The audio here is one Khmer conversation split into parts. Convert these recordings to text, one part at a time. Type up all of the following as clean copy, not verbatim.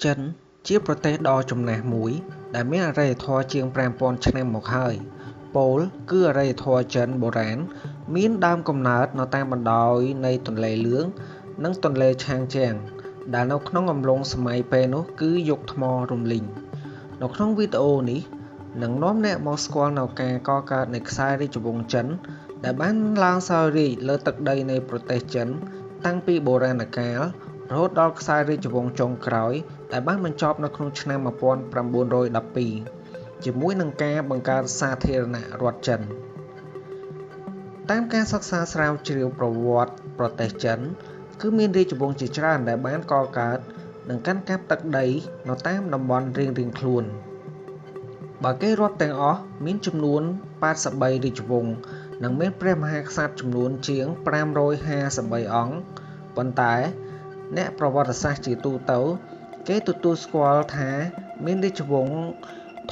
ចិនជាប្រទេសដ៏ចំណាស់មួយដែលមានអរិយធម៌ជាង 5000 ឆ្នាំមកហើយពោលគឺអរិយធម៌ចិនបុរាណមានដើមកំណើតនៅតាមបណ្ដោយនៃទន្លេលឿងនិងទន្លេឆាងជៀងដែលនៅក្នុងអំឡុងសម័យពេលនោះគឺយុគថ្មរំលីងនៅក្នុងវីដេអូនេះនឹងនាំអ្នកមកស្គាល់នៅការកកើតនៃខ្សែរាជវង្សចិនដែលបានឡើងសោយរាជ្យលើទឹកដីនៃប្រទេសចិនតាំងពីបុរាណកាលរហូតដល់ខ្សែរាជវង្សចុងក្រោយដែលបានបញ្ចប់នៅក្នុងឆ្នាំ 1912 ជាមួយនឹងការបង្កើតសាធារណរដ្ឋចិនតាមការសិក្សាស្រាវជ្រាវប្រវត្តិប្រទេសចិនគឺមានរាជវង្សជាច្រើនដែលបានកកើតនិងកាន់កាប់ទឹកដីនៅតាមតំបន់រៀងៗខ្លួនបើគេរាប់ទាំងអស់មានចំនួន83រាជវង្សនិងមានព្រះមហាក្សត្រចំនួនជាង553អង្គប៉ុន្តែអ្នកប្រវត្តិសាស្ត្រជាទូទៅគេទទួលស្គាល់ថាមានរាជវង្ស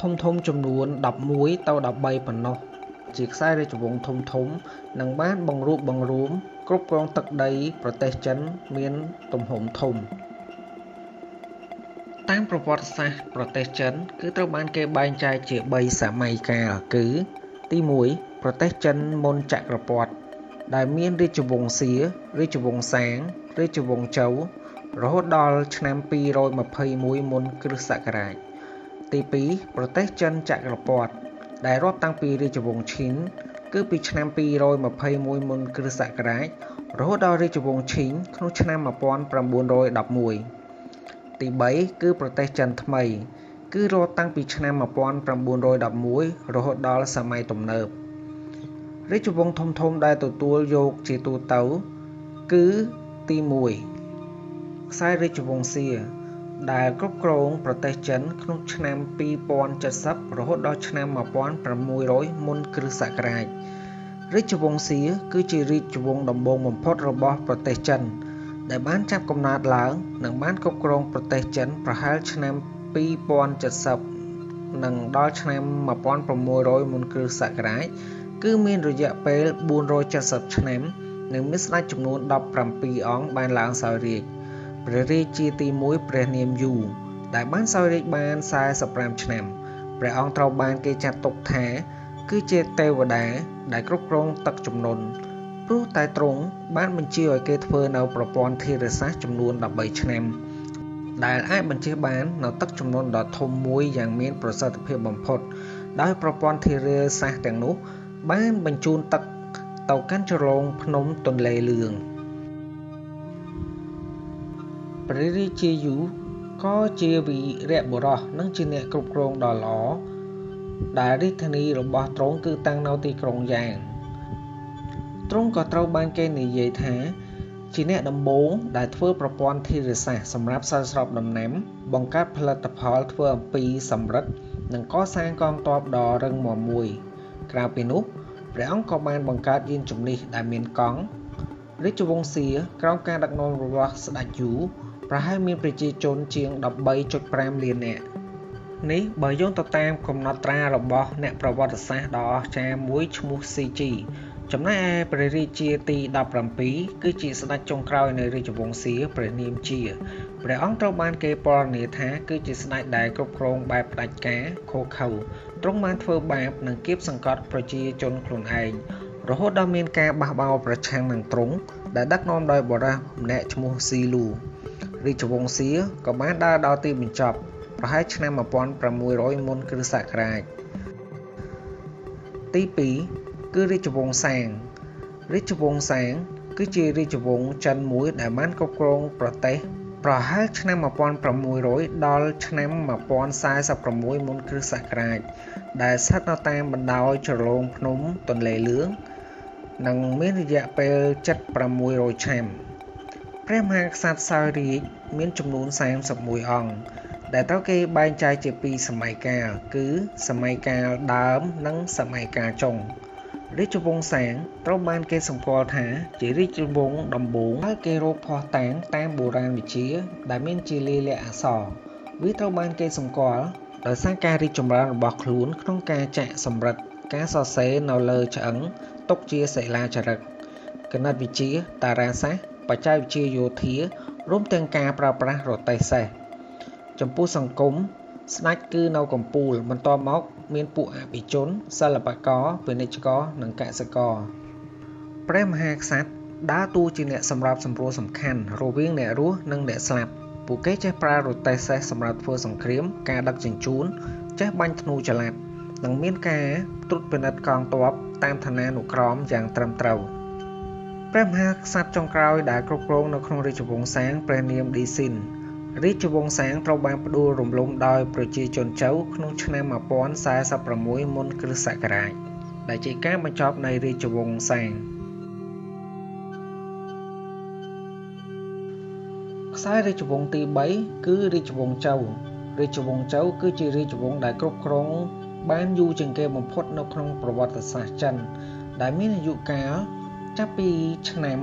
ធំៗចំនួន11ទៅ13ប៉ុណ្ណោះជាខ្សែរាជវង្សធំៗនិងបានបង្រួបបង្រួមគ្រប់គ្រងទឹកដីប្រទេសចិនមានទំហំធំតាមប្រវត្តិសាស្ត្រប្រទេសចិនគឺត្រូវបានគេបែងចែកជា3សម័យកាលគឺទី1ប្រទេសចិនមុនចក្រពត្តិដែលមានរាជវង្សសៀរាជវង្សសាងរាជវង្សជូវរហូតដល់ឆ្នាំ221មុនគ្រិស្តសករាជទី2ប្រទេសចិនចក្រពត្តិដែលរាប់តាំងពីរាជវង្សឈិនគឺពីឆ្នាំ221មុនគ្រិស្តសករាជរហូតដល់រាជវង្សឈិងក្នុងឆ្នាំ1911ទី3គឺប្រទេសចិនថ្មីគឺរាប់តាំងពីឆ្នាំ1911រហូតដល់សម័យទំនើបរាជវង្សធំៗដែលទទួលយកជាទូទៅគឺទី1ខ្សែរាជវង្សសៀដែលគ្រប់គ្រងប្រទេសចិនក្នុងឆ្នាំ2070រហូតដល់ឆ្នាំ1600មុនគ្រិស្តសករាជរាជវង្សសៀគឺជារាជវង្សដំបូងបំផុតរបស់ប្រទេសចិនដែលបានចាប់កំណើតឡើងនិងបានគ្រប់គ្រងប្រទេសចិនប្រហែលឆ្នាំ2070និងដល់ឆ្នាំ1600មុនគ្រិស្តសករាជគឺមានរយៈពេល470ឆ្នាំនិងមានស្ដេចចំនួន17អង្គបានឡើងសោយរាជ្យព្រះរាជាទី1ព្រះនាមយូដែលបានសោយរាជ្យបាន45ឆ្នាំព្រះអង្គត្រូវបានគេចាត់ទុកថាគឺជាទេវតាដែលគ្រប់គ្រងទឹកជំនន់ព្រោះតែទ្រង់បានបញ្ជាឲ្យគេធ្វើនៅប្រព័ន្ធធារាសាស្ត្រចំនួន13ឆ្នាំដែលអាចបញ្ជាបាននៅទឹកជំនន់ដ៏ធំមួយយ៉ាងមានប្រសិទ្ធភាពបំផុតដោយប្រព័ន្ធធារាសាស្ត្រទាំងនោះបានបញ្ជូនទឹកទៅកាន់ជ្រលងភ្នំទន្លេលឿងព្រះរាជាយូក៏ជាវីរបុរសនិងជាអ្នកគ្រប់គ្រងដ៏ល្អដែលរាជធានីរបស់ទ្រង់គឺតាំងនៅទីក្រុងយ៉ាងទ្រង់ក៏ត្រូវបានគេនិយាយថាជាអ្នកដំបូងដែលធ្វើប្រព័ន្ធធារាសាស្ត្រសម្រាប់ស្រោចស្រពដំណាំបង្កើតផលិតផលធ្វើអំពីសំរឹទ្ធនិងកសាងកងទ័ពដ៏រឹងមាំមួយក្រៅពីនោះព្រះអង្គក៏បានបង្កើតយានជំនិះដែលមានកង់រាជវង្សសៀក្រោមការដឹកនាំរបស់ស្ដេចយូប្រហែលមានប្រជាជនជាង 13.5 លាននាក់នេះបើយោងទៅតាមកំណត់ត្រារបស់អ្នកប្រវត្តិសាស្ត្រដ៏អស្ចារ្យមួយឈ្មោះ CG ចំណែកឯព្រះរាជាទី17គឺជាស្ដេចចុងក្រោយនៃរាជវង្សសៀព្រះនាមជាព្រះអង្គត្រូវបានគេពណ៌នាថាគឺជាស្ដេចដែលគ្រប់គ្រងបែបផ្ដាច់ការឃោរឃៅទ្រង់បានធ្វើបាបនិងគៀបសង្កត់ប្រជាជនខ្លួនឯងរហូតដល់មានការបះបោរប្រឆាំងនឹងទ្រង់ដែលដឹកនាំដោយបុរសម្នាក់ឈ្មោះស៊ីលូរាជវង្សសៀក៏បានដើរដល់ទីបញ្ចប់ប្រហែលឆ្នាំ1600មុនគ្រិស្តសករាជទី2គឺរាជវង្សសាងរាជវង្សសាងគឺជារាជវង្សចិនមួយដែលបានគ្រប់គ្រងប្រទេសប្រហែលឆ្នាំ1600ដល់ឆ្នាំ1046មុនគ្រិស្តសករាជដែលស្ថិតនៅតាមបណ្ដោយជ្រលងភ្នំទន្លេលឿងនិងមានរយៈពេល700ឆ្នាំព្រះមហាក្សត្រសោយរាជ្យមានចំនួន31អង្គដែលត្រូវគេបែងចែកជា2សម័យកាលគឺសម័យកាលដើមនិងសម័យកាលចុងរាជវង្សសាងត្រូវបានគេសម្គាល់ថាជារាជវង្សដំបូងហើយគេរកភស្តុតាងតាមបុរាណវិទ្យាដែលមានជាលាយលក្ខណ៍អក្សរវាត្រូវបានគេសម្គាល់ដោយសារការរីកចម្រើនរបស់ខ្លួនក្នុងការចាក់សម្រិទ្ធការសរសេរនៅលើឆ្អឹងទុកជាសិលាចារឹកគណិតវិទ្យាតារាសាស្ត្របច្ចេកវិទ្យាយោធារួមទាំងការប្រើប្រាស់រទេះសេះ ច ចំពោះសង្គមស្ដេចគឺនៅកំពូលបន្ទាប់មកមានពួកអភិជនសិល្បករពាណិជ្ជករនិងកសិករព្រះមហាក្សត្រដើរតួជាអ្នកសម្របសម្រួលសំខាន់រវាងអ្នករស់និងអ្នកស្លាប់ពួកគេចេះប្រើរទេះសេះសម្រាប់ធ្វើសង្គ្រាមការដឹកជញ្ជូនចេះបាញ់ធ្នូចល័តនិងមានការត្រួតពិនិត្យកងទ័ពតាមឋានានុក្រមយ៉ាងត្រឹមត្រូវព្រះមហាក្សត្រចុងក្រោយដែលគ្រប់គ្រងនៅក្នុងរាជវង្សសាងព្រះនាមឌីស៊ីនរាជវង្សសាងត្រូវបានផ្ដួលរំលំដោយប្រជាជនជៅក្នុងឆ្នាំ1046មុនគ្រិស្តសករាជដែលជាការបញ្ចប់នៃរាជវង្សសាងខ្សែរាជវង្សទី3គឺរាជវង្សជៅរាជវង្សជៅគឺជារាជវង្សដែលគ្រប់គ្រងបានយូរជាងគេបំផុតនៅក្នុងប្រវត្តិសាស្ត្រចិនដែលមានអាយុកាលចាប់ពីឆ្នាំ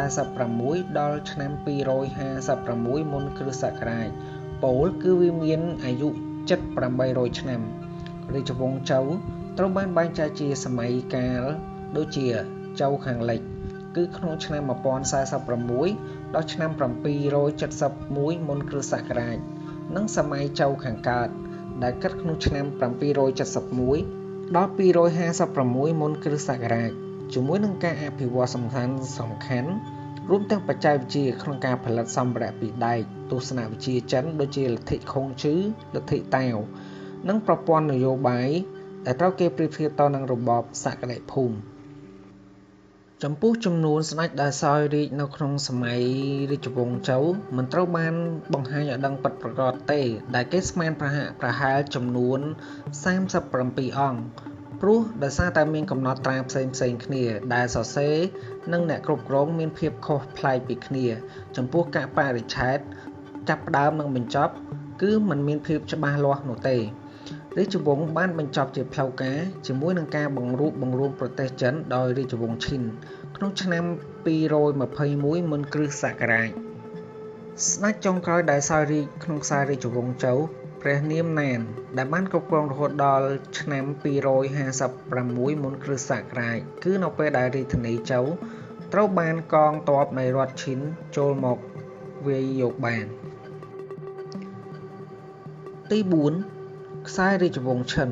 1046ដល់ឆ្នាំ256មុនគ្រិស្តសករាជពោលគឺវាមានអាយុជិត800ឆ្នាំរាជវង្សជៅត្រូវបានបែងចែកជាសម័យកាលដូចជាជៅខាងលិចគឺក្នុងឆ្នាំ1046ដល់ឆ្នាំ771មុនគ្រិស្តសករាជនិងសម័យជៅខាងកើតដែលកើតក្នុងឆ្នាំ771ដល់256មុនគ្រិស្តសករាជជាមួយនឹងការអភិវឌ្ឍសំខាន់រួមទាំងបច្ចេកវិទ្យាក្នុងការផលិតសម្ភារៈពីដែកទស្សនវិជ្ជាចិនដូចជាលទ្ធិខុងឈឺលទ្ធិតាវនិងប្រព័ន្ធនយោបាយដែលត្រូវគេប្រៀបធៀបទៅនឹងរបបសក្តិភូមិចំពោះចំនួនស្ដេចដែលសោយរាជនៅក្នុងសម័យរាជវង្សជៅមិនត្រូវបានបង្ហាញឲ្យដឹងពិតប្រាកដទេដែលគេស្មានប្រហែលចំនួន37អង្គព្រោះដោយសារតែមានកំណត់ត្រាផ្សេងៗគ្នាដែលសរសេរនិងអ្នកគ្រប់គ្រងមានភាពខុសប្លែកពីគ្នាចំពោះការបរិច្ឆេទចាប់ផ្ដើមនិងបញ្ចប់គឺមិនមានភាពច្បាស់លាស់នោះទេរាជវង្សបានបញ្ចប់ជាផ្លូវការជាមួយនឹងការបង្រួបបង្រួមប្រទេសចិនដោយរាជវង្សឈិនក្នុងឆ្នាំ221មុនគ្រិស្តសករាជស្ដេចចុងក្រោយដែលសោយរាជក្នុងខ្សែរាជវង្សជៅព្រះនាមណានដែលបានគ្រប់គ្រងរហូតដល់ឆ្នាំ256មុនគ្រិស្តសករាជគឺនៅពេលដែលរាជធានីជៅត្រូវបានកងទ័ពនៃរដ្ឋឈិនចូលមកវាយយកបានទី4ខ្សែរាជវង្សឈិន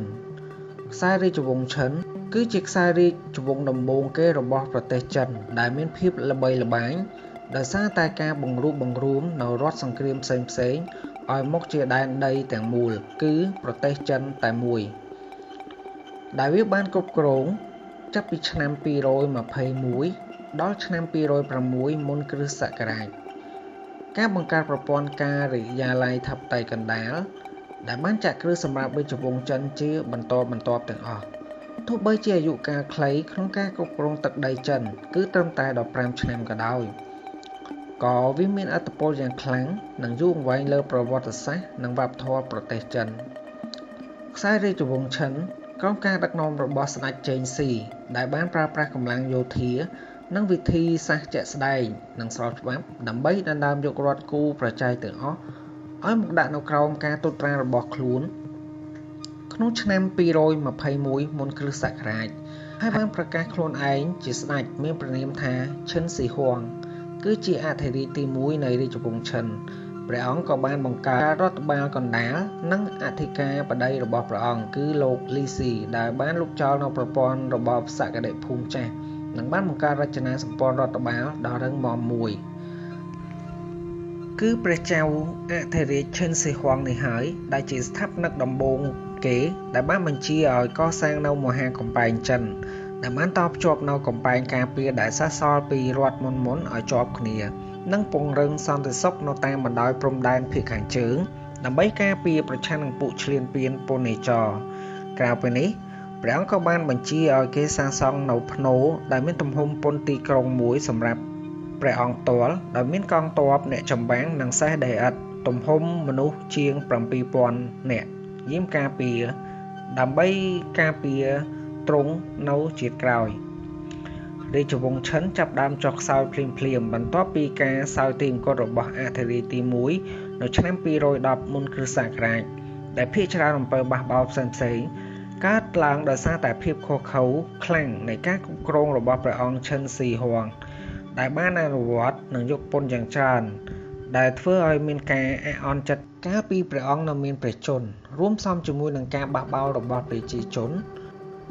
ខ្សែរាជវង្សឈិនគឺជាខ្សែរាជវង្សដំបូងគេរបស់ប្រទេសចិនដែលមានភាពល្បីល្បាញដោយសារតែការបង្រួបបង្រួមនៅរដ្ឋសង្គ្រាមផ្សេងៗឲ្យមកជាដែនដីទាំងមូលគឺប្រទេសចិនតែមួយដែលវាបានគ្រប់គ្រងចាប់ពីឆ្នាំ221ដល់ឆ្នាំ206មុនគ្រិស្តសករាជការបង្កើតប្រព័ន្ធការិយាល័យធិបតេយ្យកណ្ដាលដែលបានចាក់គ្រឹះសម្រាប់រាជវង្សចិនជាបន្តបន្ទាប់ទាំងអស់ទោះបីជាអាយុកាលខ្លីក្នុងការគ្រប់គ្រងទឹកដីចិនគឺត្រឹមតែ15ឆ្នាំក៏ដោយក៏វាមានឥទ្ធិពលយ៉ាងខ្លាំងនិងយូរអង្វែងលើប្រវត្តិសាស្ត្រនិងវប្បធម៌ប្រទេសចិនខ្សែរាជវង្សឈិនក្រោមការដឹកនាំរបស់ស្ដេចជេងស៊ីដែលបានប្រើប្រាស់កម្លាំងយោធានិងវិធីសាស្ត្រជាក់ស្ដែងនិងស្របច្បាប់ដើម្បីដណ្ដើមយករដ្ឋគូប្រជែងទាំងអស់ឲ្យមកដាក់នៅក្រោមការត្រួតត្រារបស់ខ្លួនក្នុងឆ្នាំ221មុនគ្រិស្តសករាជហើយបានប្រកាសខ្លួនឯងជាស្ដេចមានព្រះនាមថាឈិនស៊ីហួងគឺជាអធិរាជទី1នៃរាជវង្សឈិនព្រះអង្គក៏បានបង្កើតរដ្ឋបាលកណ្ដាលនិងអធិការបតីរបស់ព្រះអង្គគឺលោកលីស៊ីដែលបានលុបចោលនៅប្រព័ន្ធរបបសក្តិភូមិចាស់និងបានបង្កើតរចនាសម្ព័ន្ធរដ្ឋបាលដ៏រឹងមាំមួយគឺព្រះចៅអធិរាជឈិនស៊ីហួងនេះហើយដែលជាស្ថាបនិកដំបូងគេដែលបានបញ្ជាឲ្យកសាងនៅមហាកំពែងចិនដែលបានតភ្ជាប់នៅកំពែងការពារដែលសេសសល់ពីរដ្ឋមុនឲ្យជាប់គ្នានិងពង្រឹងសន្តិសុខនៅតាមបណ្ដោយព្រំដែនភាគខាងជើងដើម្បីការពារប្រឆាំងនឹងពួកឈ្លានពានពនេចរក្រៅពីនេះព្រះអង្គក៏បានបញ្ជាឲ្យគេសាងសង់នៅភ្នូដែលមានទំហំពន្ធទីក្រុងមួយសម្រាប់ព្រះអង្គផ្ទាល់ដោយមានកងទ័ពអ្នកចម្បាំងនិងសេះដីឥដ្ឋទំហំមនុស្សជាង 7,000 នាក់យាមការពារដើម្បីការពារទ្រង់នៅជាតិក្រោយរាជវង្សឈិនចាប់ដើមចុះខ្សោយភ្លាមបន្ទាប់ពីការសោយទីអង្គររបស់អធិរាជទី1នៅឆ្នាំ210មុនគ្រិស្តសករាជដែលភាគច្រើនអំពើបះបោរផ្សេងៗកើតឡើងដោយសារតែភាពខុសខើខ្លាំងនៃការគ្រប់គ្រងរបស់ព្រះអង្គឈិនស៊ីហួងដែលបានអនុវត្តនិងយកពន្ធយ៉ាងច្រើន ដែលធ្វើឲ្យមានការអាក់អន់ចិត្តកាលពីព្រះអង្គនៅមានព្រះជន្មរួមផ្សំជាមួយនឹងការបះបោររបស់ប្រជាជន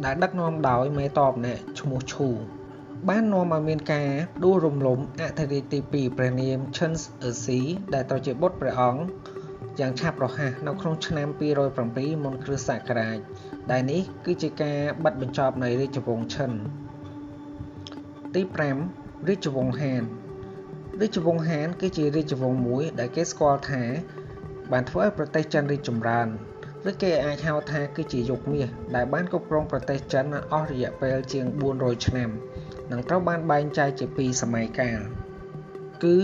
ដែលដឹកនាំដោយមេតបម្នាក់ឈ្មោះឈូបាននាំឲ្យមានការដួលរំលំអធិរាជទី2ព្រះនាមឈិនអឺស៊ីដែលត្រូវជាបុត្រព្រះអង្គយ៉ាងឆាប់រហ័សនៅក្នុងឆ្នាំ207មុនគ្រិស្តសករាជដែលនេះគឺជាការបិទបញ្ចប់នៃរាជវង្សឈិនទី5រាជវង្សហានរាជវង្សហានគឺជារាជវង្សមួយដែលគេស្គាល់ថាបានធ្វើឲ្យប្រទេសចិនរីកចម្រើនឬគេអាចហៅថាគឺជាយុគមាសដែលបានគ្រប់គ្រងប្រទេសចិនអស់រយៈពេលជាង400ឆ្នាំនិងត្រូវបានបែងចែកជាពីរសម័យកាលគឺ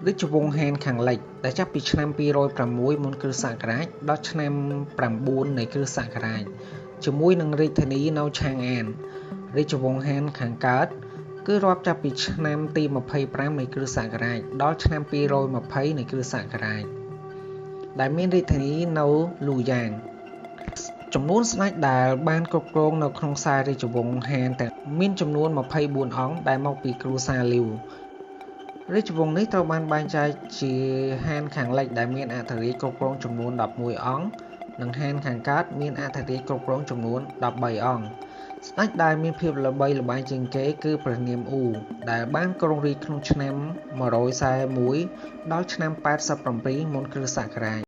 រាជវង្សហានខាងលិចដែលចាប់ពីឆ្នាំ206មុនគ្រិស្តសករាជដល់ឆ្នាំ9នៃគ្រិស្តសករាជជាមួយនឹងរាជធានីនៅឆាងអានរាជវង្សហានខាងកើតគឺរាប់ចាប់ពីឆ្នាំទី25នៃគ្រិស្តសករាជដល់ឆ្នាំ220នៃគ្រិស្តសករាជដែលមានរាជធានីនៅលូយ៉ាងចំនួនស្ដេចដែលបានគ្រប់គ្រងនៅក្នុងខ្សែរាជវង្សហានទាំងមានចំនួន24អង្គដែលមកពីគ្រួសារលីវរាជវង្សនេះត្រូវបានបែងចែកជាហានខាងលិចដែលមានអធិរាជគ្រប់គ្រងចំនួន11អង្គនិងហានខាងកើតមានអធិរាជគ្រប់គ្រងចំនួន13អង្គស្ដេចដែលមានភាពល្បីល្បាញជាងគេគឺព្រះនាមអ៊ូដែលបានគ្រងរាជក្នុងឆ្នាំ141ដល់ឆ្នាំ87មុនគ្រិស្តសករាជ